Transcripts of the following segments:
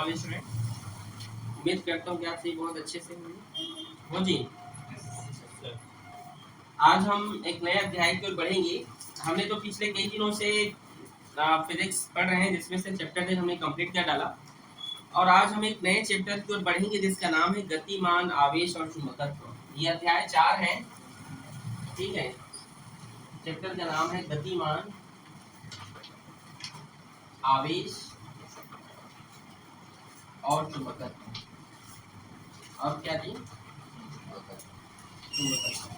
All student, उम्मीद करता हूँ कि आप सभी बहुत अच्छे से हो जी। आज हम एक नए अध्याय की ओर बढ़ेंगे। हमने तो पिछले कई दिनों से फिजिक्स पढ़ रहे हैं, जिसमें से चैप्टर हमने कंप्लीट कर डाला और आज हम एक नए चैप्टर की ओर बढ़ेंगे जिसका नाम है गतिमान, आवेश और चुंबकत्व। ये अध्याय 4 है, ठीक है। चैप्टर का नाम है गतिमान, आवेश और चुंबकत्व। और क्या जी? चुंबकत्व।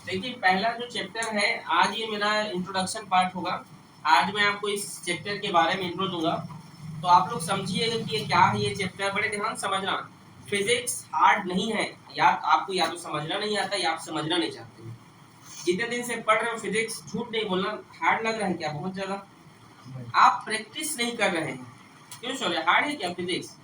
देखिए, पहला जो चैप्टर है, आज ये मेरा इंट्रोडक्शन पार्ट होगा। आज मैं आपको इस चैप्टर के बारे में इंट्रो दूंगा, तो आप लोग समझिएगा कि ये क्या है। ये चैप्टर बड़े ध्यान समझना। फिजिक्स हार्ड नहीं है, या आपको या तो समझना नहीं आता या आप समझना नहीं चाहते। जितने दिन से पढ़ रहे हो फिजिक्स, झूठ नहीं बोलना, हार्ड लग रहा है क्या? बहुत ज्यादा। आप प्रैक्टिस नहीं कर रहे हैं, क्यों सर? हार्ड है क्या फिजिक्स?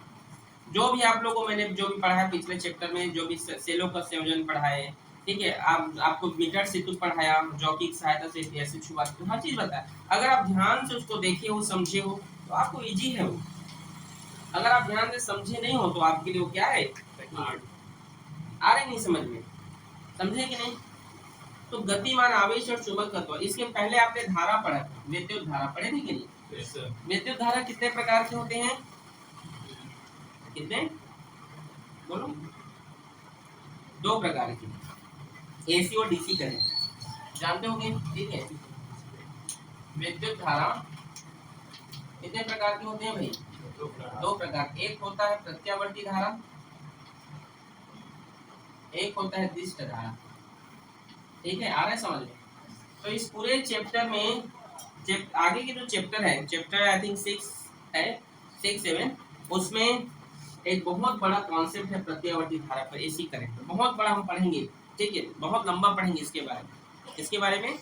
जो भी आप लोगों को मैंने जो भी पढ़ा है पिछले चैप्टर में, जो भी सेलों का संयोजन पढ़ा है, ठीक है, आपको मीटर सेतु पढ़ाया, जॉकी की सहायता से ऐसे छुआ, तो हर चीज बताया। अगर आप ध्यान से उसको देखे हो, समझे हो, तो आपको इजी है वो। अगर आप ध्यान से समझे नहीं हो तो आपके लिए वो क्या है? आ रहे नहीं समझ में? समझे कि नहीं? तो गतिमान, आवेश और चुंबकत्व, इसके पहले आपने धारा पढ़ा था, विद्युत धारा पढ़े थे कि नहीं? विद्युत धारा कितने प्रकार के होते हैं? कितने? बोलो। 2 प्रकार की, एसी और डीसी करंट, जानते होंगे, ठीक है। विद्युत धारा कितने प्रकार के होते हैं भाई? 2 प्रकार। एक होता है प्रत्यावर्ती धारा, एक होता है दिष्ट धारा, ठीक है। आ रहा है समझ में? तो इस पूरे चैप्टर में आगे के जो चैप्टर है, चैप्टर आई थिंक 6 है, 6, 7, उसमें एक बहुत बड़ा कॉन्सेप्ट है प्रत्यावर्ती धारा पर, एसी करंट। बहुत बड़ा हम पढ़ेंगे, ठीक है, बहुत लंबा पढ़ेंगे इसके बारे में,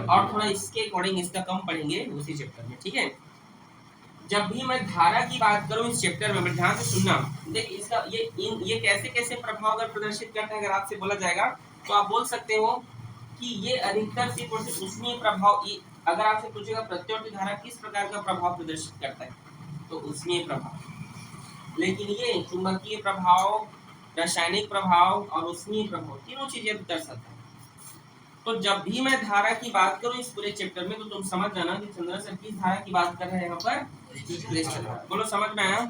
और थोड़ा इसके अकॉर्डिंग इसका कम पढ़ेंगे उसी चैप्टर में, ठीक है। जब भी मैं धारा की बात करूं इस चैप्टर में, ध्यान से सुनना। देखिए, इसका ये कैसे कैसे प्रभाव अगर प्रदर्शित करता है, अगर आपसे बोला जाएगा तो आप बोल सकते हो कि ये अधिकतर सिर्फ और सिर्फ उष्मीय प्रभाव। अगर आपसे पूछेगा प्रत्यावर्ती धारा किस प्रकार का प्रभाव प्रदर्शित करता है, तो उष्मीय प्रभाव। लेकिन ये चुंबकीय प्रभाव, रासायनिक प्रभाव और उष्मीय प्रभाव, तीनों चीजें दर्शाता है। तो जब भी मैं धारा की बात करूं इस पूरे चैप्टर में, तो तुम समझ जाना कि चंद्र सर किस धारा की बात कर रहे हैं यहाँ पर? बोलो, समझ में आया?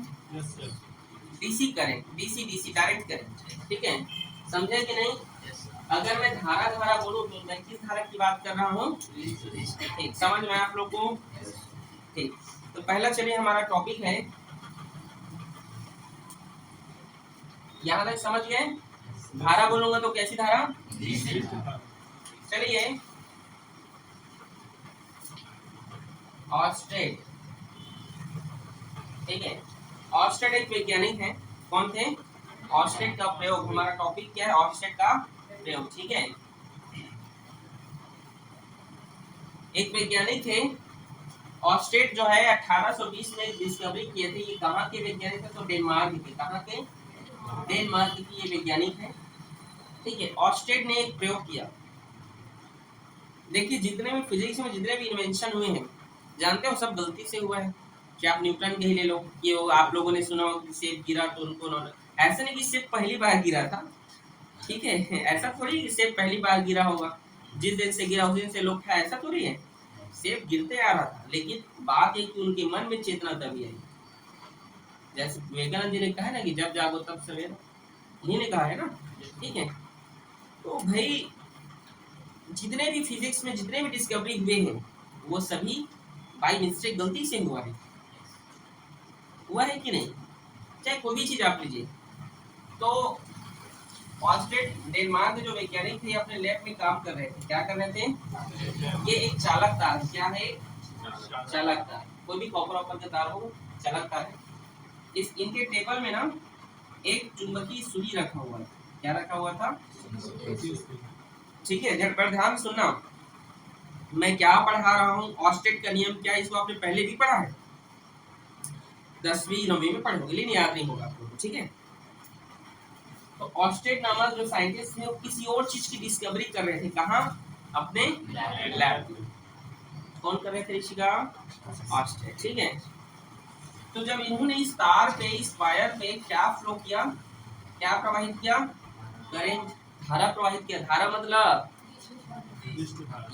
DC current, DC direct current, ठीक है। समझे कि नहीं? अगर मैं धारा बोलूं तो मैं किस धारा की बात कर रहा हूँ? ठीक, समझ में आप लोग को? ठीक, तो पहला चलिए हमारा टॉपिक है, यहाँ तक समझ गए? धारा बोलूंगा तो कैसी धारा? चलिए, ऑर्स्टेड, ठीक है। ऑर्स्टेड एक वैज्ञानिक है। कौन थे? ऑर्स्टेड का प्रयोग। हमारा टॉपिक क्या है? ऑर्स्टेड का प्रयोग, ठीक है। एक वैज्ञानिक थे ऑर्स्टेड, जो है 1820 में डिस्कवरी किए थे। ये कहाँ के वैज्ञानिक थे? तो डेनमार्क के। कहाँ के? डेनमार्क के ये वैज्ञानिक है, ठीक है। ऑर्स्टेड ने एक प्रयोग किया। देखिए, जितने भी फिजिक्स में जितने भी इन्वेंशन हुए हैं, जानते हो सब गलती से हुआ है। कि आप न्यूटन के ही ले लो, कि आप लोगों ने सुना हो कि सेब गिरा तो उनको ऐसा नहीं कि सेब पहली बार गिरा था, ठीक है। ऐसा थोड़ी कि सेब पहली बार गिरा होगा, जिस दिन से गिरा उस दिन से लोग खाए, ऐसा थोड़ी है। सेब गिरते आ रहा था, लेकिन बात है कि उनके मन में चेतना तभी आई। जैसे विवेकानंद जी ने कहा ना कि जब जागो तब सवेरा, इन्हीं ने कहा है ना, ठीक है। तो भाई, जितने भी फिजिक्स में जितने भी डिस्कवरी हुए हैं, वो सभी बाई मिस्टेक, गलती से हुआ है कि नहीं? चाहे कोई भी चीज आप लीजिए। तो ऑर्स्टेड डेनमार्क के जो वैज्ञानिक थे, अपने लैब में काम कर रहे थे। क्या कर रहे थे? ये एक चालक तार, क्या है? चालक तार। कोई भी कॉपर ऑपर का तार हो, चालक तार है। इनके टेबल में ना एक चुंबकीय सुई रखा हुआ था। क्या रखा हुआ था? ठीक है, जरा ध्यान सुनना, मैं क्या पढ़ा रहा हूँ। ऑर्स्टेड का नियम क्या है, इसको आपने पहले भी पढ़ा है, 10वीं 9वीं में पढ़े होंगे, लेकिन याद नहीं होगा आपको, ठीक है। तो ऑर्स्टेड नामक जो साइंटिस्ट थे, वो किसी और चीज की डिस्कवरी कर रहे थे। कहाँ? अपने लैब में। कौन कर रहे थे ऋषिका? ऑर्स्टेड, ठीक है। तो जब इन्होंने इस तार पे, इस वायर पे क्या फ्लो किया, क्या प्रवाहित किया, करंट, धारा प्रवाहित किया। धारा मतलब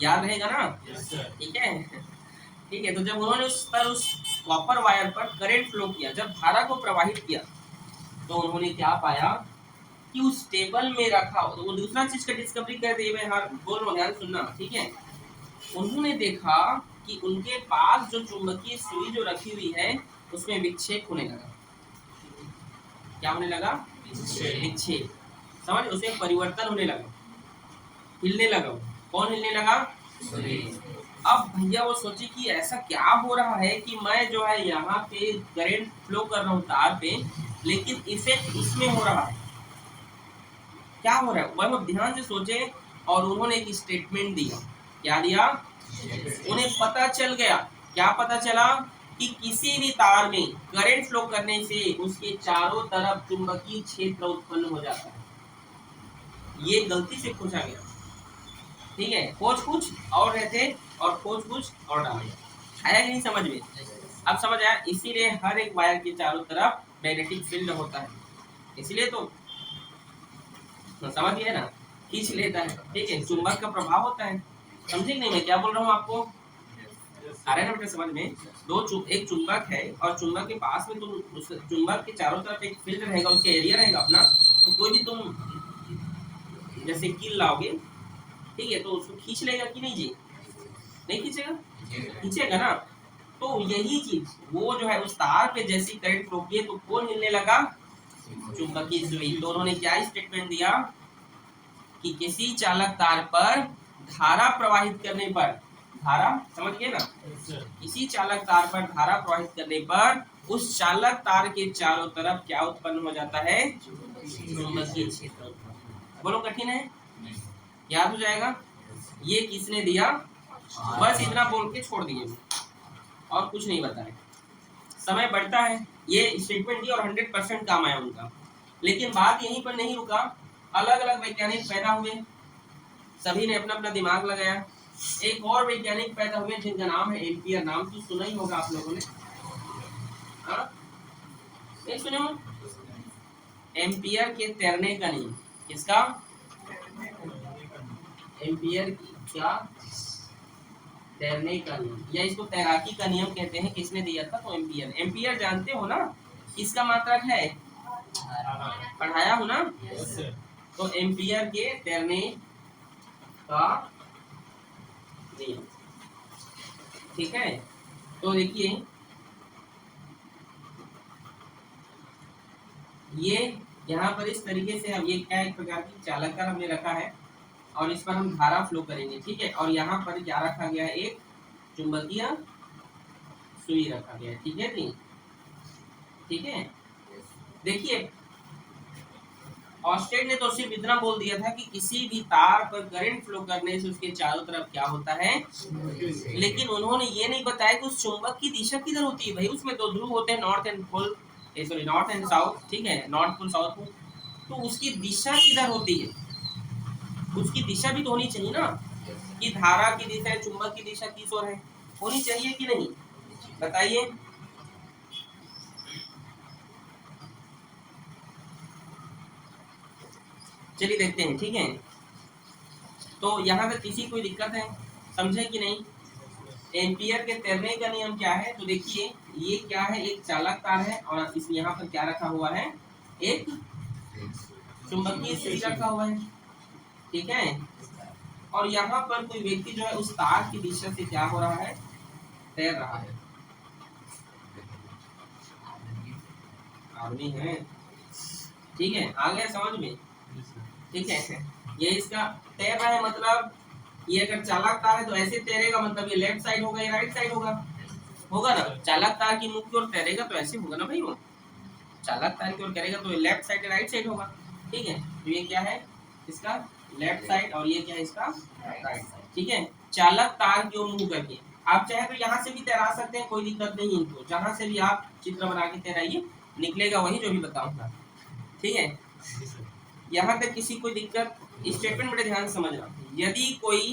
याद रहेगा ना, ठीक है। ठीक है, तो जब उन्होंने उस कॉपर वायर पर करंट फ्लो किया, जब धारा को प्रवाहित किया, तो उन्होंने क्या पाया कि उस टेबल में रखा, तो वो दूसरा चीज का डिस्कवरी कर दी। मैं हर बोल रहा हूँ, ध्यान सुनना, ठीक है। उन्होंने देखा कि उनके पास जो चुंबकीय सुई जो रखी हुई है उसमें विक्षेप होने लगा। क्या होने लगा? विक्षेप। समझ, उसमें परिवर्तन होने लगा, हिलने लगा। कौन हिलने लगा? अब भैया वो सोचे कि ऐसा क्या हो रहा है कि मैं जो है यहाँ पे करंट फ्लो कर रहा हूँ तार पे, लेकिन इफेक्ट इसमें हो रहा है। क्या हो रहा है वह वो ध्यान से सोचे, और उन्होंने एक स्टेटमेंट दिया। क्या दिया? उन्हें पता चल गया। क्या पता चला? कि किसी भी तार में करंट फ्लो करने से उसके चारों तरफ चुंबकीय क्षेत्र उत्पन्न हो जाता है। ये गलती से पूछा गया, ठीक है। खोज कुछ और रहते और खोज कुछ और डाल दिया। आया कि नहीं समझ में? अब समझ आया। इसीलिए हर एक वायर के चारों तरफ मैग्नेटिक फील्ड होता है, इसीलिए तो समझ गए ना, खींच लेता है, ठीक है। चुंबक का प्रभाव होता है। समझे नहीं मैं क्या बोल रहा हूँ आपको? आ रहा है ना बेटा समझ में? एक चुंबक है, और चुंबक के पास में तुम उस चुंबक के चारों तरफ एक फील्ड रहेगा, उसके एरिया रहेगा अपना। तो कोई भी तुम जैसे कील लाओगे, ठीक है, तो उसको खींच लेगा कि नहीं जी? नहीं खींचेगा? खींचेगा ना। तो यही चीज वो जो है उस तार पे जैसी करंट रोकी है, तो कौन हिलने लगा? चुंबकीय सुई। तो उन्होंने क्या स्टेटमेंट दिया कि किसी चालक तार पर धारा प्रवाहित करने पर, धारा समझ गए ना, किसी चालक तार पर धारा प्रवाहित करने पर उस चालक तार के चारों तरफ क्या उत्पन्न हो जाता है? चुंबकीय क्षेत्र। बोलो कठिन है? याद हो जाएगा। ये किसने दिया? बस इतना बोल के छोड़ दिए, और कुछ नहीं बताया। समय बढ़ता है, ये स्टेटमेंट दी और 100% काम आया उनका। लेकिन बात यहीं पर नहीं रुका। अलग अलग वैज्ञानिक पैदा हुए, सभी ने अपना अपना दिमाग लगाया। एक और वैज्ञानिक पैदा हुए जिनका नाम है एम्पियर। नाम तो सुना ही होगा आप लोगों ने, नहीं सुने हो? एम्पियर के तैरने का नियम। किसका? एम्पियर क्या? तैरने का नियम, या इसको तैराकी का नियम कहते हैं। किसने दिया था? तो एम्पियर। एम्पियर जानते हो ना, किसका मात्रक है? पढ़ाया हो ना। तो एम्पियर के तैरने का नियम, ठीक है। तो देखिए, ये यहाँ पर इस तरीके से हम, ये क्या एक प्रकार की चालक हमने रखा है, और इस पर हम धारा फ्लो करेंगे, ठीक है। और यहाँ पर क्या रखा गया है? एक चुंबकीय सुई रखा गया है, ठीक है जी, ठीक है। देखिए, ऑस्टेड ने तो सिर्फ इतना बोल दिया था कि किसी भी तार पर करंट फ्लो करने से उसके चारों तरफ क्या होता है? लेकिन उन्होंने ये नहीं बताया कि उस चुंबक की दिशा किधर होती है। भाई उसमें दो ध्रुव होते हैं, north and pole, sorry north and south, ठीक है, नॉर्थ पोल साउथ पोल। तो उसकी दिशा किधर होती है? उसकी दिशा भी तो होनी चाहिए ना, कि धारा की दिशा, चुंबक की दिशा किस ओर है, होनी चाहिए कि नहीं? बताइए। चलिए देखते हैं, ठीक है। तो यहाँ तक किसी कोई दिक्कत है? समझे कि नहीं? एम्पियर के तैरने का नियम क्या है? तो देखिए, ये क्या है? एक चालक तार है, और इस यहाँ पर क्या रखा हुआ है? एक चुंबकीय सुई रखा हुआ है, ठीक है। और यहाँ पर कोई व्यक्ति जो है उस तार की दिशा से क्या हो रहा है? तैर रहा है। आदमी है, ठीक है। आ गया समझ में? ठीक है। ये इसका तैर रहा है, मतलब ये अगर चालक तार है तो ऐसे तैरेगा, मतलब ये लेफ्ट साइड होगा या राइट साइड होगा? होगा ना। चालक तार की मुख की ओर तैरेगा तो ऐसे होगा ना भाई, वो चालक तार की ओर करेगा तो लेफ्ट साइड या राइट साइड होगा, ठीक है। तो ये क्या है? इसका लेफ्ट साइड, और ये क्या है? इसका राइट साइड, ठीक है। चालक तार की ओर मुंह करके आप चाहे तो यहाँ से भी तैरा सकते हैं, कोई दिक्कत नहीं है इनको। जहाँ से भी आप चित्र बना के तैराइए, निकलेगा वही जो भी बताऊंगा, ठीक है। यहाँ तक किसी कोई दिक्कत? स्टेटमेंट बड़े ध्यान से समझना। यदि कोई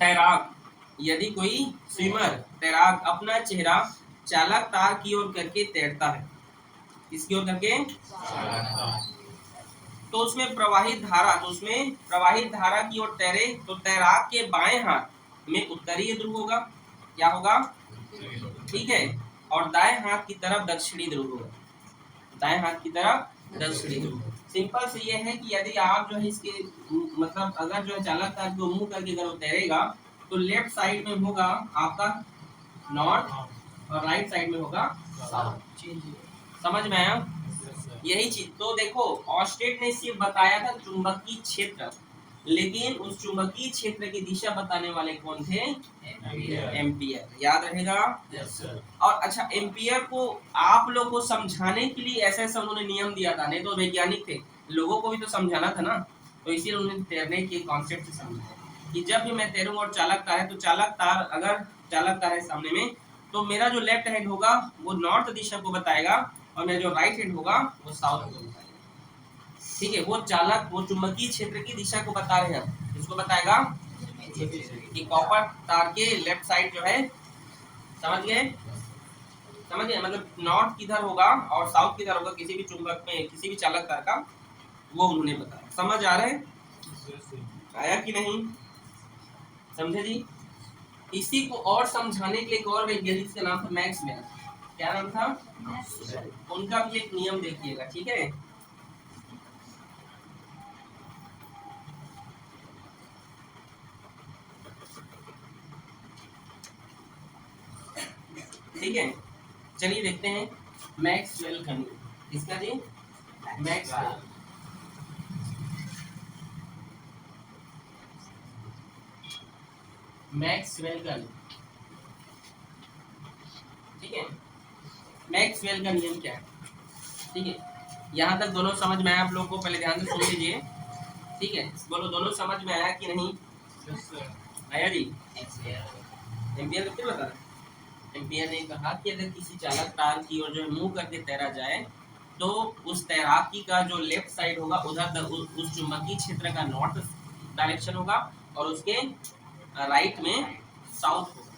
तैराक, यदि कोई स्विमर, तैराक अपना चेहरा चालक तार की ओर करके तैरता है। किसकी ओर करके? तो उसमें प्रवाहित धारा, की ओर तैरे तो तैराक के बाएं हाथ में उत्तरीय ध्रुव होगा। क्या होगा? ठीक है। और दाएं हाथ की तरफ दक्षिणी ध्रुव होगा। दाएं हाथ की तरफ दक्षिणी ध्रुव। सिंपल से ये है कि यदि आप जो है इसके मतलब अगर जो है चालक तार को मुंह करके अगर वो तैरेगा तो लेफ्ट साइड में होगा आपका नॉर्थ और राइट साइड में होगा साउथ। समझ में आया? यही चीज तो देखो, ऑस्टेट ने सिर्फ बताया था चुंबकीय क्षेत्र, लेकिन उस चुंबकीय क्षेत्र की दिशा बताने वाले कौन थे? एम्पियर। याद रहेगा? और अच्छा, एम्पियर को आप लोग को समझाने के लिए ऐसा ऐसा उन्होंने नियम दिया था, नहीं तो वैज्ञानिक थे, लोगों को भी तो समझाना था ना, तो इसीलिए उन्होंने तैरने के कॉन्सेप्ट से समझाया कि जब भी मैं तैरूंगा और चालक तार है तो चालक तार, अगर चालक तार है सामने में, तो मेरा जो लेफ्ट हैंड होगा वो नॉर्थ दिशा को बताएगा और मेरा जो राइट हैंड होगा वो साउथ को बताएगा। ठीक है, वो चालक, वो चुंबकीय क्षेत्र की दिशा को बता रहे हैं। इसको बताएगा कि कॉपर तार के लेफ्ट साइड जो है, समझ गए? मतलब नॉर्थ किधर होगा और साउथ किधर होगा किसी भी चुंबक में, किसी भी चालक तार का, वो उन्होंने बताया। समझ आ रहा है? आया कि नहीं? समझे जी? इसी को और समझाने के लिए एक और वैज्ञानिक का नाम था मैक्सवेल। क्या नाम था? उनका भी एक नियम देखिएगा। ठीक है, ठीक है, चलिए देखते हैं मैक्सवेल का नियम। किसका जी? मैक्सवेल। मैक्सवेल का नियम। ठीक है, मैक्सवेल का नियम क्या है? ठीक है, यहाँ तक दोनों समझ में आया आप लोगों को? पहले ध्यान से सुन लीजिए। ठीक है, बोलो दोनों समझ में आया कि नहीं? आया जी? एम्पियर फिर बता। एम्पियर ने कहा कि अगर किसी चालक तार की ओर जो है मुंह करके तैरा जाए तो उस तैराकी का जो लेफ्ट साइड होगा उधर उस चुंबकीय क्षेत्र का नॉर्थ डायरेक्शन होगा और उसके राइट में साउथ होगा।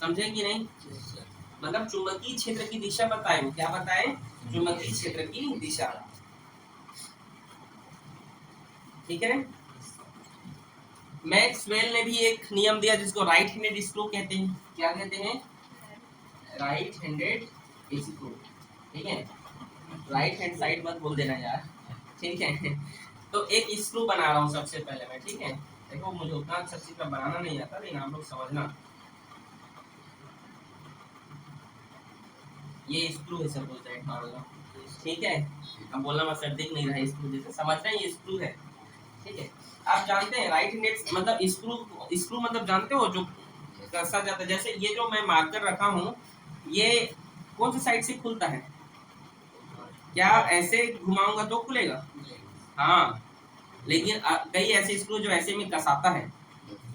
समझे कि नहीं? मतलब चुंबकीय क्षेत्र की दिशा बताए। क्या बताए? चुंबकीय क्षेत्र की दिशा। ठीक है, मैक्सवेल ने भी एक नियम दिया जिसको राइट हैंडेड स्क्रू कहते हैं। क्या कहते हैं? Right handed screw. ठीक है, राइट हैंड साइड मत बोल देना यार। ठीक है, तो एक स्क्रू बना रहा हूँ सबसे पहले मैं। ठीक है, देखो मुझे उतना अच्छा चीज का बनाना नहीं आता, लेकिन आप लोग समझना। ये स्क्रू है सपोज दैट, मान लो। ठीक है, अब बोलना मैं सर दिख नहीं रहा है स्क्रू जैसे, समझ रहे हैं? ये स्क्रू है। ठीक है, आप जानते हैं राइट हैंडेड मतलब स्क्रू मतलब जानते हो जो कसा जाता है। जैसे ये जो मैं मार्कर रखा हूँ, ये कौन सी साइड से खुलता है? क्या ऐसे घुमाऊंगा तो खुलेगा? हाँ, लेकिन कई ऐसे स्क्रू जो ऐसे में कसाता है।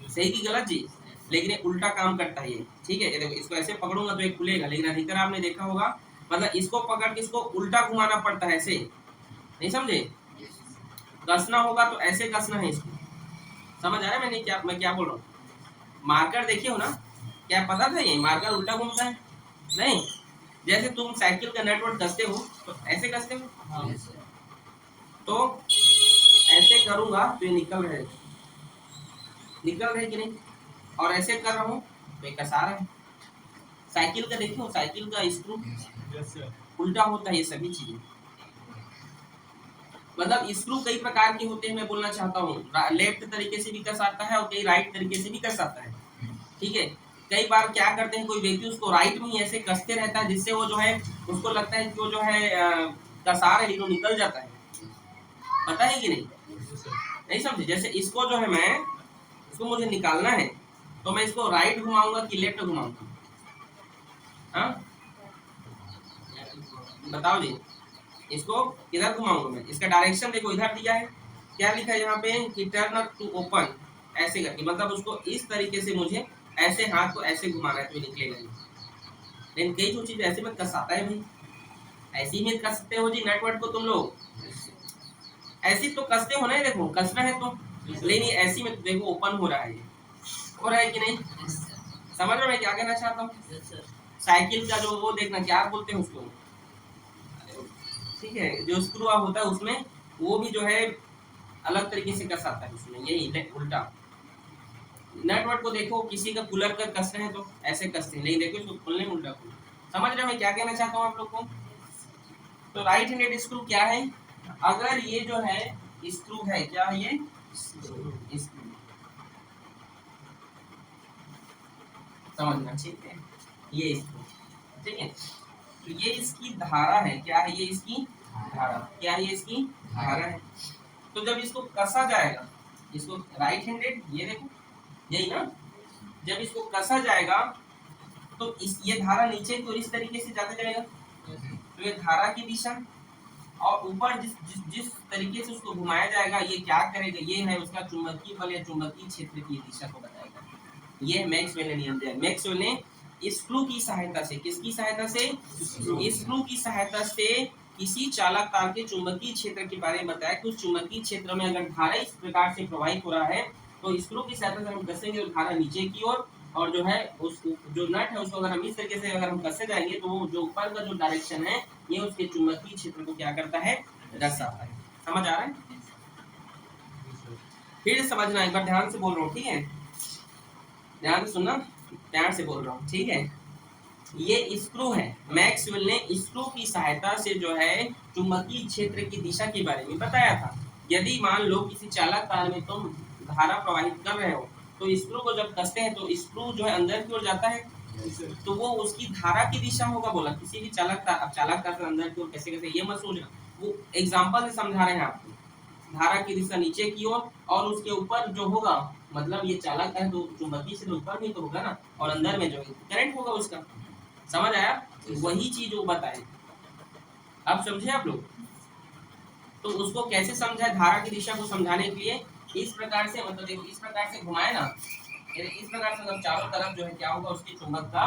सही की गलत जी? लेकिन ये उल्टा काम करता है ये। ठीक है, ये देखो, इसको ऐसे पकड़ूंगा तो ये खुलेगा, लेकिन अधिकतर आपने देखा होगा मतलब इसको पकड़ के इसको उल्टा घुमाना पड़ता है ऐसे। नहीं समझे? कसना होगा तो ऐसे कसना है इसको। समझ आ रहा है मैं क्या बोल रहा हूँ? मार्कर देखे हो ना? क्या पता था ये मार्कर उल्टा घूमता है? नहीं, जैसे तुम साइकिल का नटवर्क कसते हो तो ऐसे कसते हो। तो ऐसे करूंगा तो ये निकल रहे कि नहीं, और ऐसे कर रहा हूँ तो ये कसा रहा है। साइकिल का देखो, साइकिल का स्क्रू उल्टा होता है। ये सभी चीजें मतलब स्क्रू कई प्रकार के होते हैं, मैं बोलना चाहता हूँ। लेफ्ट तरीके से भी कस आता है और कई राइट तरीके से भी कस आता है। ठीक है, कई बार क्या करते हैं कोई व्यक्ति उसको राइट में ही ऐसे कसते रहता है जिससे वो जो है उसको लगता है कि वो जो है कसा रहे, लेकिन निकल जाता है। पता है कि नहीं? नहीं समझे? जैसे इसको जो है मैं, इसको मुझे निकालना है तो मैं इसको राइट घुमाऊंगा कि लेफ्ट घुमाऊंगा? हाँ बताओ जी, इसको किधर घुमाऊंगा मैं? इसका डायरेक्शन देखो, इधर दिया है। क्या लिखा है यहाँ पे? कि टर्न टू ओपन, ऐसे करके, मतलब उसको इस तरीके से मुझे ऐसे हाथ को ऐसे घुमाना है तो निकलेगा नहीं। लेकिन कई जो चीज ऐसे में कसाता है भाई, ऐसी में कसते हो जी नटवर्क को तुम लोग, ऐसी तो कसते हो ना। देखो कसना है तो, लेकिन ऐसी में तो देखो ओपन हो रहा है, हो रहा है कि नहीं? समझ रहे हो मैं क्या कहना चाहता हूँ? साइकिल का जो वो देखना क्या बोलते हैं उसको, ठीक है, जो स्क्रू आप होता है उसमें वो भी जो है अलग तरीके से कस आता है उसमें, यही उल्टा। नट वट को देखो, किसी का कूलर का कसते हैं तो ऐसे कसते हैं, नहीं देखो इसको खोलने में उल्टा खोल। समझ रहे हो मैं क्या कहना चाहता हूँ आप लोग को? तो राइट हैंडेड स्क्रू क्या है? अगर ये जो है स्क्रू है, क्या है ये स्क्रू, समझना, ठीक है, ये स्क्रू, ठीक है। तो ये इसकी धारा है, क्या है ये इसकी धारा, क्या है ये इसकी धारा है। तो जब इसको कसा जाएगा, इसको राइट हैंडेड, ये देखो यही ना, जब इसको कसा जाएगा तो ये धारा नीचे की ओर इस तरीके से जाता जाएगा, तो ये धारा की दिशा, और ऊपर जिस तरीके से उसको घुमाया जाएगा ये क्या करेगा, ये है उसका चुंबकीय बल या चुंबकीय क्षेत्र की दिशा को बताएगा। ये मैक्सवेल ने नियम दिया। मैक्सवेल ने स्क्रू की सहायता से, किसकी सहायता से, स्क्रू की सहायता से किसी चालक तार के चुंबकीय क्षेत्र के बारे में बताया कि उस चुंबकीय क्षेत्र में अगर धारा इस प्रकार से प्रवाहित हो रहा है तो स्क्रू की सहायता से हम कसेंगे तो धारा नीचे की ओर, और जो है उस जो नट है उसको अगर हम इस तरीके से अगर हम कसे जाएंगे तो वो जो ऊपर का जो डायरेक्शन है ये उसके चुंबकीय क्षेत्र को क्या करता है, दर्शाता है। समझ आ रहा है? फिर समझना, एक बार ध्यान से बोल रहा हूँ, ठीक है, ध्यान से सुनना, ध्यान से बोल रहा हूँ, ठीक है। ये स्क्रू है, मैक्सवेल ने स्क्रू की सहायता से जो है चुंबकीय क्षेत्र की दिशा के बारे में बताया था। यदि मान लो किसी चालक तार में तुम धारा प्रवाहित कर रहे हो तो स्क्रू को जब कसते हैं तो स्क्रू जो है अंदर की ओर जाता है, तो वो उसकी धारा की दिशा होगा। बोला किसी भी चालक तार, अब चालक तार से अंदर की ओर कैसे कैसे, ये मत सोचना, वो एग्जाम्पल से समझा रहे हैं आपको। धारा की दिशा नीचे की ओर, और उसके ऊपर जो होगा, मतलब ये चालक है तो चुंबकीय क्षेत्र ऊपर में तो होगा ना, और अंदर में जो है करंट होगा उसका। समझ आया? वही चीज वो बताए। अब समझे आप लोग? तो उसको कैसे समझा, धारा की दिशा को समझाने के लिए इस प्रकार से, मतलब देखो इस प्रकार से घुमाए ना, इस प्रकार से मतलब चारों तरफ जो है क्या होगा, उसके चुंबक का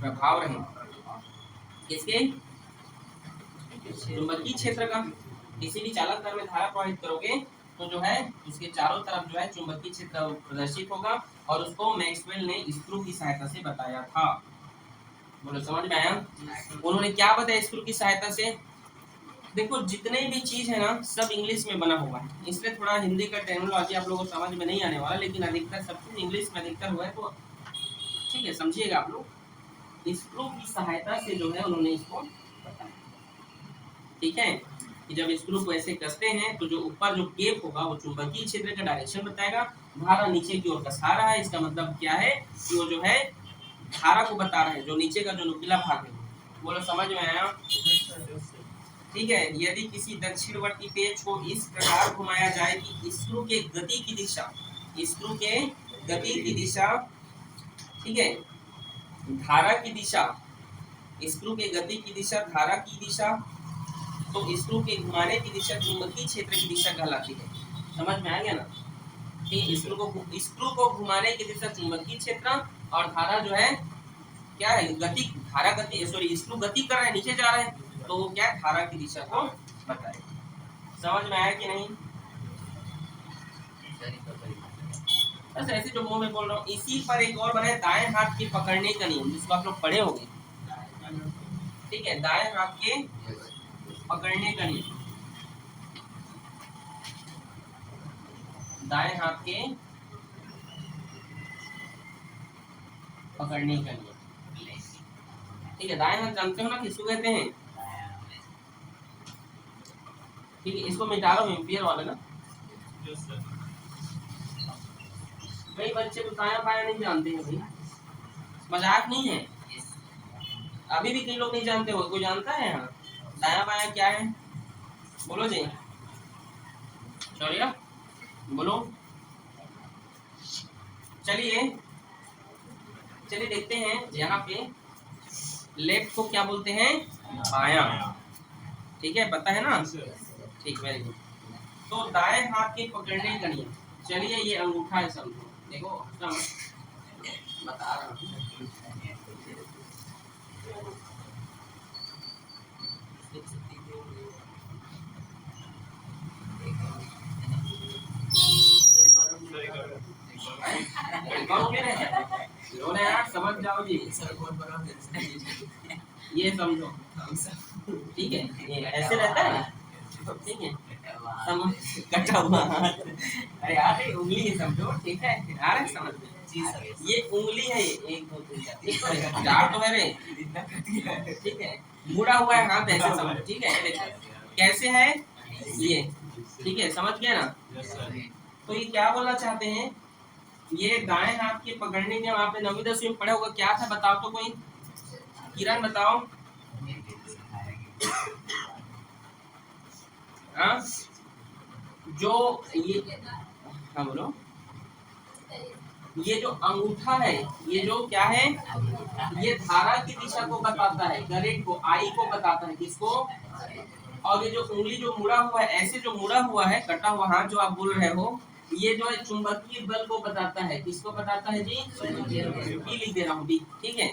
प्रभाव रहेगा, किसके, चुंबकीय क्षेत्र का। किसी भी चालक तार में धारा प्रवाहित करोगे तो जो है उसके चारों तरफ जो है चुंबकीय क्षेत्र प्रदर्शित होगा, और उसको मैक्सवेल ने स्क्रू की सहायता से बताया था। बोलो समझ में आया? उन्होंने क्या बताया स्क्रू की सहायता से? देखो जितने भी चीज है ना सब इंग्लिश में बना हुआ है, इसलिए थोड़ा हिंदी का टर्मिनोलॉजी आप लोगों को समझ में नहीं आने वाला, लेकिन अधिकतर सब कुछ इंग्लिश में अधिकतर हुआ है, तो ठीक है समझिएगा आप लोग। स्क्रू की सहायता से जो है उन्होंने इसको बताया, ठीक है, कि जब स्क्रू को ऐसे कसते हैं तो जो ऊपर जो केप होगा वो चुंबकीय क्षेत्र का डायरेक्शन बताएगा, धारा नीचे की ओर कसा रहा है, इसका मतलब क्या है कि वो जो है धारा को बता रहा है, जो नीचे का जो नुकीला भाग है। बोलो समझ में आया? ठीक है। यदि किसी दक्षिणवर्ती पेच को इस प्रकार घुमाया जाए कि स्क्रू के गति की दिशा, स्क्रू के गति की दिशा, ठीक है, धारा की दिशा, स्क्रू के गति की दिशा धारा की दिशा, तो स्क्रू के घुमाने की दिशा चुंबकीय क्षेत्र की दिशा कहलाती है। समझ में आ गया ना? कि स्क्रू को घुमाने की दिशा चुंबकीय क्षेत्र, और धारा जो है क्या है, गति, धारा गति, सॉरी स्क्रू गति कर रहा है, नीचे जा रहा है, तो वो क्या है, धारा की दिशा को बताए। समझ में आया कि नहीं? बस ऐसे जो मुंह में बोल रहा हूँ। इसी पर एक और बना है दाएं हाथ के पकड़ने का नियम, जिसको आप लोग पढ़े होंगे, ठीक है, दाएं हाथ के पकड़ने का नियम, दाएं हाथ के पकड़ने का नियम, ठीक है। दाएं हाथ जानते हो ना किसको कहते हैं? ठीक है, इसको मिटा लो, एम्पियर वाला ना। कई बच्चे तो दाया बाया नहीं जानते हैं भाई, मजाक नहीं है, अभी भी कई लोग नहीं जानते हो। कोई जानता है यहाँ दाया बाया क्या है? बोलो जी, शौर्या बोलो। चलिए चलिए देखते हैं, यहाँ पे लेफ्ट को क्या बोलते हैं? बायां, ठीक है, पता है ना? ठीक, वेरी गुड। तो दाएं हाथ के पकड़ने का नियम, चलिए ये अंगूठा है, समझो, देखो बता रहा हूँ। यार समझ समझ जाओ जी। ये समझो, ठीक है, ये ऐसे रहता है, ठीक है, समझ, कटा हुआ हाथ, अरे यार ये उंगली ही समझो, ठीक है, आ रहा है समझ में? ये उंगली है, ये 1 2 3 4 चार तो है रे, ठीक है, मुड़ा हुआ है हाथ, ऐसे समझो, ठीक है, ये देखो कैसे है ये, ठीक है, समझ गए ना? तो ये क्या बोलना चाहते हैं, ये दाएं हाथ के पकड़ने के आपने 9वीं 10वीं में पढ़ा होगा, क्या था बताओ तो कोई, किरण बताओ। हाँ जो ये, हाँ बोलो, ये जो अंगूठा है, ये जो क्या है, ये धारा की दिशा को बताता है, करंट को, आई को बताता है, किसको, और ये जो उंगली जो मुड़ा हुआ है, ऐसे जो मुड़ा हुआ है, कटा हुआ हाथ जो आप बोल रहे हो, ये जो है चुंबकीय बल को बताता है, किसको बताता है जी, बी लिख दे रहा हूँ, बी, ठीक है,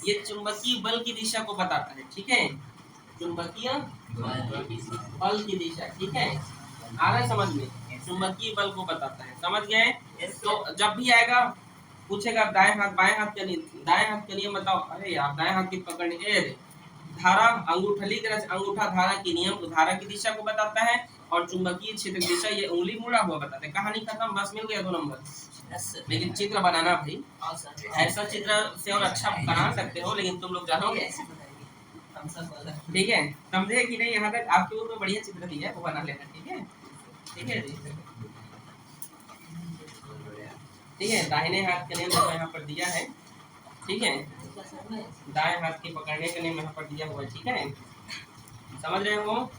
ये चुंबकीय बल की दिशा को बताता है, ठीक है, चुंबकीय बल की दिशा, ठीक है, आ रहा है समझ में, चुंबकीय बल को बताता है, समझ गए? तो जब भी आएगा पूछेगा दाएं हाथ बाएं हाथ का नियम, दाएं हाथ का नियम बताओ, अरे यार दाएं हाथ की पकड़ने के धारा, अंगूठली तरह से अंगूठा धारा की नियम, धारा की दिशा को बताता है, और चुंबकीय क्षेत्र की दिशा, ये उंगली मुड़ा हुआ बताता है, कहानी खत्म, बस मिल गया 2 नंबर। लेकिन चित्र बनाना भाई, ऐसा चित्र से और अच्छा बना सकते हो, लेकिन तुम लोग जानोगे, ठीक है, समझे कि नहीं? यहाँ तक आपके ऊपर बढ़िया चित्र दिया है, वो बना लेना, ठीक है, ठीक है जी, ठीक है, दाहिने हाथ का नियम देखो यहाँ पर दिया है, ठीक है, दाएं हाथ के पकड़ने का नियम यहाँ पर दिया हुआ है, ठीक है, समझ रहे हो?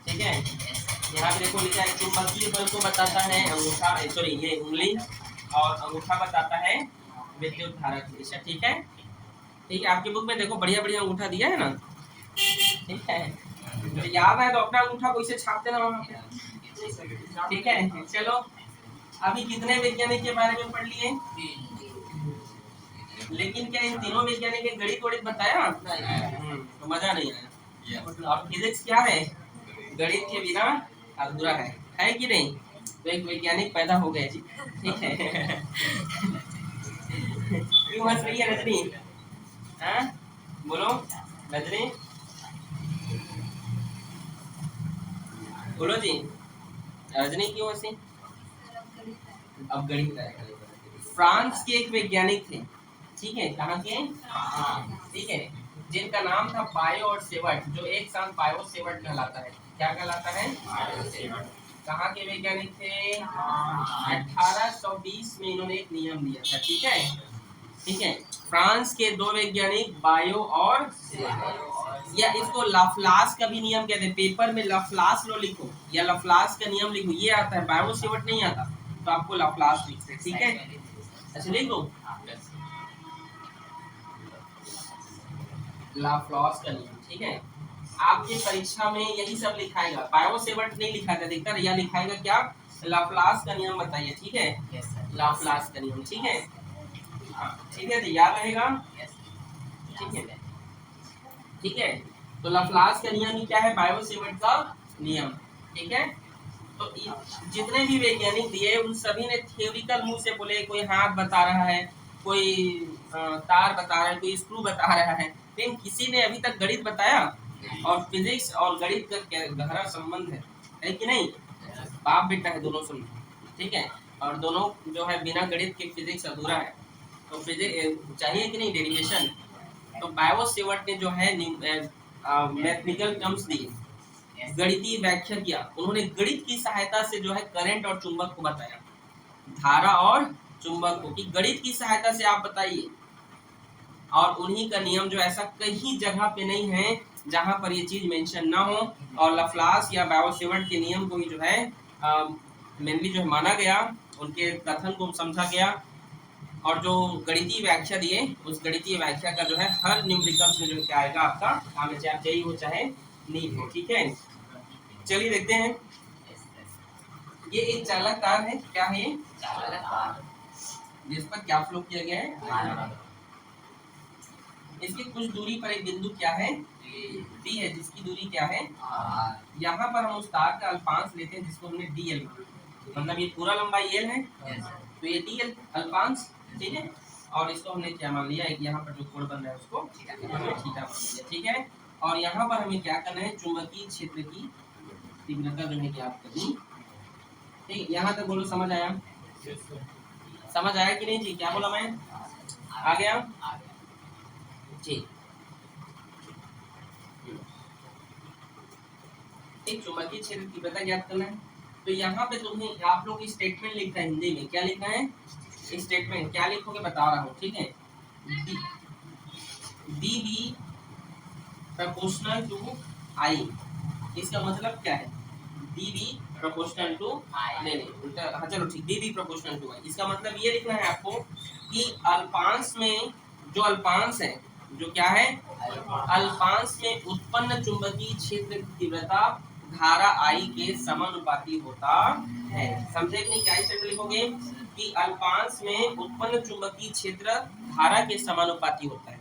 ठीक है, यहाँ पे देखो लिखा है चुंबकीय बल को बताता है अंगूठा, सॉरी ये उंगली, और अंगूठा बताता है विद्युत धारा की दिशा, ठीक है, ठीक है, आपकी बुक में देखो बढ़िया बढ़िया अंगूठा दिया है ना, ठीक है, तो याद है तो अपना अंगूठा को इसे छाप देना वहाँ पे, ठीक है। चलो अभी कितने वैज्ञानिक के बारे में पढ़ लिए, लेकिन क्या इन तीनों वैज्ञानिक के गणित वणित बताया? तो मजा नहीं आया, और फिजिक्स क्या है, गणित के बिना अधूरा है कि नहीं? तो एक वैज्ञानिक पैदा हो गए जी, ठीक है। क्यों हंस रही है रजनी? हाँ बोलो रजनी, बोलो जी, रजनी क्यों हंसी? अब गणित आएगा। फ्रांस के एक वैज्ञानिक थे, ठीक है, कहाँ के, ठीक है, जिनका नाम था बायो और सेवर्ट, जो एक साथ बायो सेवर्ट कहलाता है, क्या कहलाता है, कहाँ के वैज्ञानिक थे, 1820 में इन्होंने एक नियम दिया था, ठीक है, ठीक है, फ्रांस के 2 वैज्ञानिक बायो और, या इसको लाप्लास का भी नियम कहते हैं, पेपर में लाप्लास लो लिखो, या लाप्लास का नियम लिखो, ये आता है, बायो सेवर्ट नहीं आता, तो आपको लाप्लास लिखते, ठीक है, अच्छा लिख दो लाप्लास का नियम, ठीक है, आपके परीक्षा में यही सब लिखाएगा, बायो सेवर्ट नहीं लिखा था, देखकर यह लिखाएगा क्या, लाप्लास का नियम बताइए, ठीक है, लाप्लास का नियम, ठीक है, ठीक है, तो याद रहेगा, ठीक है, ठीक है, तो लाप्लास का नियम क्या है, बायो सेवर्ट का नियम, ठीक है, तो जितने भी वैज्ञानिक दिए उन सभी ने थियोरिकल मुंह से बोले, कोई हाथ बता रहा है, कोई तार बता रहा है, कोई स्क्रू बता रहा है, लेकिन किसी ने अभी तक गणित बताया, और फिजिक्स और गणित का गहरा संबंध है कि नहीं, बाप बेटा है दोनों सुन, ठीक है, और दोनों जो है बिना गणित के फिजिक्स अधूरा है, तो फिजिक्स चाहिए कि नहीं, डेरिवेशन, तो बायो सेवर्ट ने जो है मैथमेटिकल टर्म्स दिए, गणितीय व्याख्या किया, उन्होंने गणित की सहायता से जो है करंट और चुंबक को बताया, धारा और चुंबक को, कि गणित की सहायता से आप बताइए, और उन्हीं का नियम जो ऐसा कहीं जगह पे नहीं है जहां पर ये चीज मेंशन ना हो, और लाप्लास या बायो सेवर्ट के नियम को ही जो है मेनली जो है माना गया, उनके कथन को समझा गया, और जो गणितीय व्याख्या दिए उस गणितीय व्याख्या का जो है हर न्यूमेरिकल्स में जो क्या आएगा आपका काम में, चाहे जेई हो चाहे नीट हो, ठीक है, चलिए देखते हैं, ये एक चालक तार है, क्या है ये, जिस पर क्या फ्लो किया गया है, इसकी कुछ दूरी पर एक बिंदु क्या है, डी है, जिसकी दूरी क्या है, यहाँ पर हम उस तार का अल्फांस लेते हैं जिसको हमने डीएल, मतलब ये पूरा लंबाई एल है, तो ये डी अल्पांश, ठीक है। और इसको हमने क्या मान लिया, एक यहाँ पर जो कोण बन रहा है उसको हमने थीटा मान लिया, ठीक है। और यहाँ पर हमें क्या करना है, चुंबकीय क्षेत्र की तीव्रता जो है ज्ञात करनी, ठीक। यहाँ तक बोलो समझ आया? समझ आया कि नहीं जी? क्या बोला मैं? आ गया जी। एक चुंबकीय क्षेत्र तीव्रता ज्ञात करना है। तो यहाँ पे तुम्हें आप लोग स्टेटमेंट लिखना है, हिंदी में क्या लिखना है, स्टेटमेंट क्या लिखोगे बता रहा हूँ, ठीक है। डी बी प्रोपोर्शनल टू आई, इसका मतलब क्या है, डी बी प्रोपोर्शनल टू नहीं उल्टा, हाँ चलो ठीक, डी बी प्रोपोर्शनल टू आई, इसका मतलब ये लिखना है आपको कि अल्पांश में जो अल्पांश है, जो क्या है अल्पांश में उत्पन्न चुंबकीय क्षेत्र की तीव्रता धारा आई के समानुपाती होता है। समझे कि नहीं? क्या स्टेटमेंट लिखोगे कि अल्पांश में उत्पन्न चुंबकीय क्षेत्र धारा के समानुपाती होता है,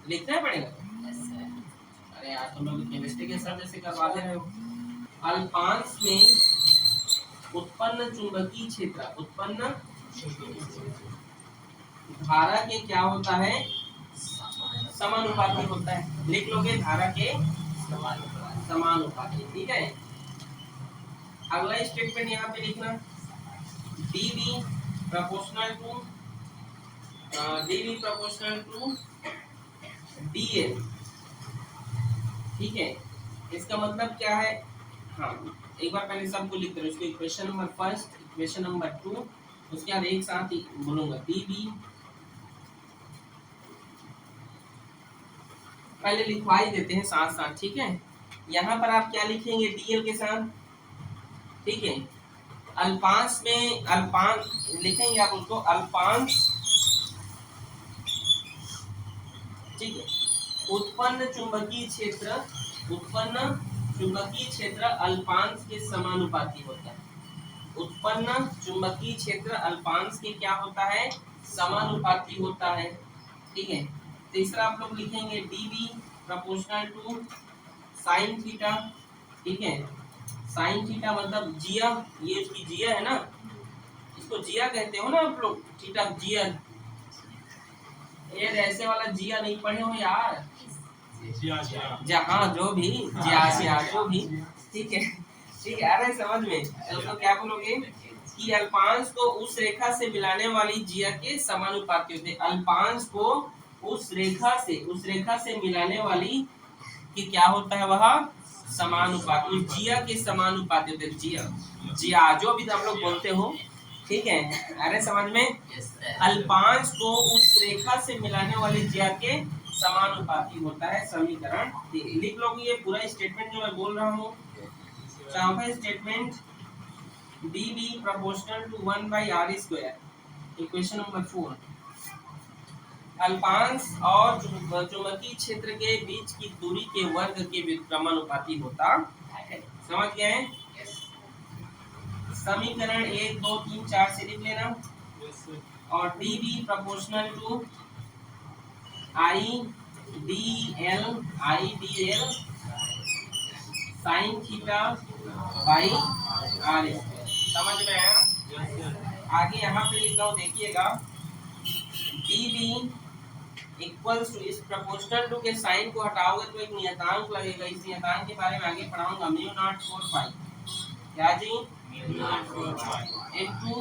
लिखना पड़ेगा। अरे यार तुम लोग केमिस्ट्री के सर जैसे करवा दे रहे हो। अल्पांश में उत्पन्न चुंबकीय क्षेत्र, उत्पन्न धारा के क्या होता है, समानुपाती होता है। लिख लोगे धारा के समानुपाती, ठीक है। अगला स्टेटमेंट यहाँ पे लिखना, डीवी प्रोपोर्शनल टू डीएल, ठीक है। इसका मतलब क्या है, हाँ एक बार पहले सबको लिख दो, इसको equation number first, equation number 2, उसके बाद एक साथ ही बोलूंगा डीवी, पहले लिखवा ही देते हैं साथ साथ, ठीक है। यहाँ पर आप क्या लिखेंगे डीएल के साथ, ठीक है। अल्पांश में अल्पांश लिखेंगे आप उसको, अल्पांश, ठीक है। उत्पन्न चुंबकीय क्षेत्र, उत्पन्न चुंबकीय क्षेत्र अल्पांश के समानुपाती होता है। उत्पन्न चुंबकीय क्षेत्र अल्पांश के क्या होता है, समानुपाती होता है, ठीक है। तीसरा आप लोग लिखेंगे dB proportional to sine theta, ठीक है। साइन थीटा मतलब जिया, ये इसकी जिया है ना, इसको जिया कहते हो ना आप लोग, थीटा जिया, ये ऐसे वाला जिया नहीं पढ़े हो यार, जहाँ जो भी जिया जो भी, ठीक है ठीक है। अरे समझ में, तो क्या बोलोगे कि अल्पांश को उस रेखा से मिलाने वाली जिया के समानुपाती होते, अल्पांश को उस रेखा से मिलाने वाली कि क्या होता है वह समानुपाती, जिया के समानुपाती होते, जिया जो भी आप लोग बोलते हो, ठीक है। अरे समझ में, अल्पांश को उस रेखा से मिलाने वाली जिया के समानुपाती होता है, समीकरण लिख लोगे। ये पूरा स्टेटमेंट जो मैं बोल रहा हूँ, चौथा statement dB proportional to 1/r², equation number 4, अल्पांश और चुंबकीय क्षेत्र के बीच की दूरी के वर्ग के व्युत्क्रमानुपाती होता है। समझ गए हैं? समीकरण 1 2 3 4 से लिख लेना। और dB proportional to I dl sine theta by r²। समझ में आया? आगे यहाँ पे लिख रहा हूँ, देखिएगा dB इक्वल्स टू, इस प्रोपोर्शनल टू के साइन को हटाओगे तो एक नियतांक लगेगा, इस नियतांक के बारे में आगे पढ़ाऊंगा, म्यू नॉट 4 पाई, क्या जी, into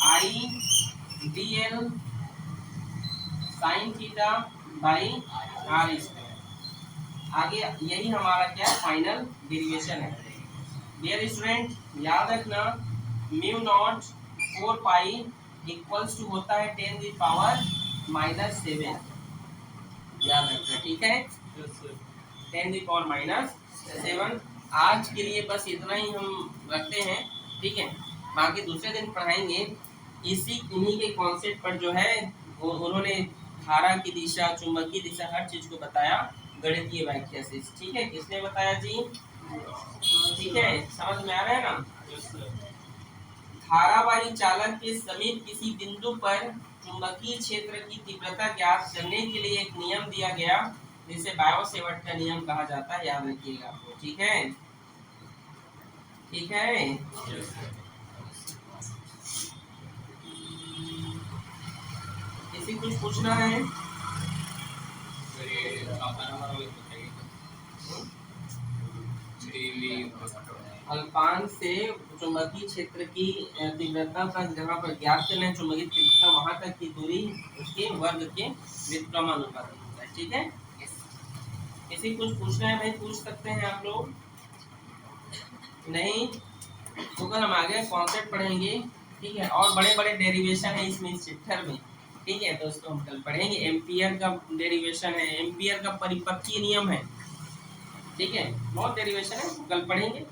I dl sine theta by r²। आगे यही हमारा क्या फाइनल डेरिवेशन है। डियर स्टूडेंट याद रखना, mu naught 4 pi equals to होता है 10⁻⁻⁷, याद रखना, ठीक है, 10⁻⁻⁷। आज के लिए बस इतना ही हम रखते हैं, ठीक है। बाकी दूसरे दिन पढ़ाएंगे इन्हीं के कॉन्सेप्ट पर, जो है उन्होंने धारा की दिशा, चुंबकीय दिशा, हर चीज को बताया गणितीय व्याख्या से, ठीक है। किसने बताया जी? ठीक है, समझ में आ रहा है ना? धारावाही चालक के समीप किसी बिंदु पर चुंबकीय क्षेत्र की तीव्रता ज्ञात करने के लिए एक नियम दिया गया, जिसे बायो-सेवर्ट का नियम कहा जाता है, याद रखिएगा आपको, ठीक है, ठीक है। ऐसे कुछ पूछना है? अल्पांश से चुंबकीय क्षेत्र की तीव्रता तक, जहाँ पर ज्ञात करना है चुंबकीय तीव्रता, वहां तक की दूरी उसके वर्ग के व्युत्क्रमानुपाती होता है। ठीक है, ऐसे कुछ पूछना है भाई, पूछ सकते हैं आप लोग। नहीं तो कल हम आगे कॉन्सेप्ट पढ़ेंगे। ठीक है, और बड़े बड़े डेरिवेशन है इसमें, इस चैप्टर में। ठीक है, तो उसको हम कल पढ़ेंगे। एम्पियर का डेरिवेशन है, एम्पियर का परिपथीय नियम है। ठीक है, बहुत डेरिवेशन है, कल पढ़ेंगे।